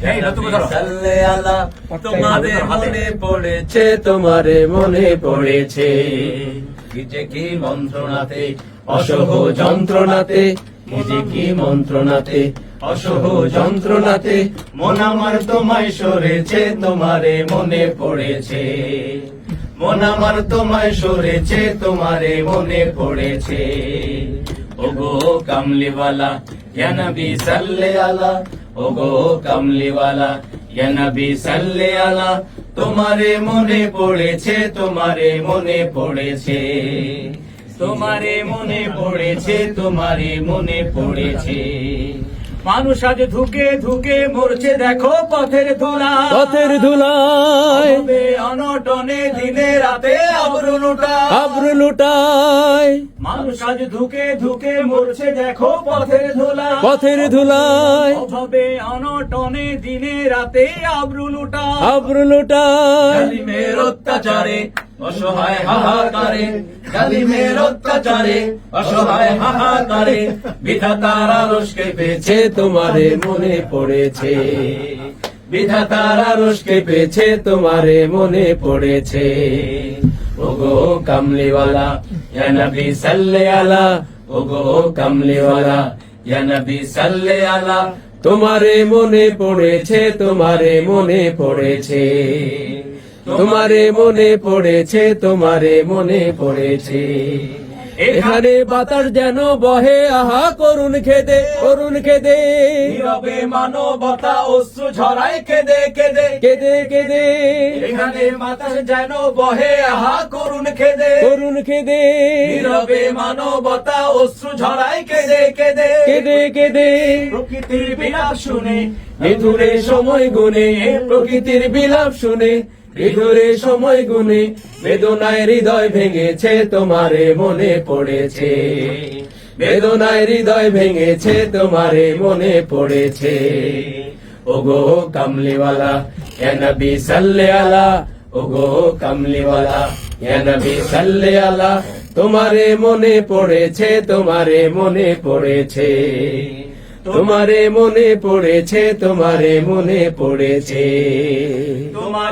সাল্লে আলা তোমারে মনে পড়েছে, তোমারে মনে পড়েছে। যে কি মন্ত্রণাতে অসহ যন্ত্রণাতে, যে কি মন্ত্রণাতে অসহ যন্ত্রণাতে, মন আমার তোমায় সরেছে, তোমারে মনে পড়েছে। মন আমার তোমায় সরেছে, তোমারে মনে পড়েছে। ওগো কামলিওয়ালা ইয়া নবী সাল্লে আলা, ওগো কামলিওয়ালা ইয়া নবী সাল্লে আলা, তোমারে মনে পড়েছে, তোমারে মনে পড়েছে। তোমারে মনে পড়েছে, তোমারে মনে পড়েছে। মানুষ আজ ধুকে ধুকে মরছে, দেখো পথের ধুলায়, পথের ধুলায় অনটনে দিনে রাতে আবরু লুটায়, আবরু লুটায়। মানুষ আজ ধুকে ধুকে মরছে, দেখো পথের ধুলায়, পথের ধুলায় অভাবে অনটনে দিনে রাতে আবরু লুটায়, আবরু লুটায়। জালিমের অত্যাচারে অসহায় হাহাকারে, জালিমের অত্যাচারে অসহায় হাহাকারে, বিধাতার আরশ কেঁপেছে, তোমারে মনে পড়েছে। বিধাতার আরশ কেঁপেছে, তোমারে মনে পড়েছে। ওগো কামলিওয়ালা ইয়া নবী সাল্লে আলা, ওগো কামলিওয়ালা ইয়া নবী সাল্লে আলা, তোমারে মনে পড়েছে, তোমারে মনে পড়েছে। তোমারে মনে পড়েছে, তোমারে মনে পড়েছে। এখানে বাতাস যেন বহে, আহা করুণ খেদে, করুণ খেদে। নীরবে মানবতা অশ্রু ঝরায় কেঁদে কেঁদে, কেদে কেদে এখানে বাতাস যেন বহে, আহা করুণ খেদে, করুণ খেদে। নীরবে মানবতা অশ্রু ঝরায় কেঁদে কেঁদে, কেদে কেদে প্রকৃতির বিলাপ শুনে নিধুরে সময় গুনে, প্রকৃতির বিলাপ শুনে নিধুরে সময় গুনে, বেদনায় হৃদয় ভেঙেছে, তোমারে মনে পড়েছে। বেদনায় হৃদয় ভেঙেছে, তোমারে মনে পড়েছে। ওগো কামলিওয়ালা ইয়া নবী সাল্লে আলা, ওগো কামলিওয়ালা ইয়া নবী সাল্লে আলা, তোমারে মনে পড়েছে, তোমারে মনে পড়েছে। তোমারে মনে পড়েছে, তোমারে মনে পড়েছে। তোমার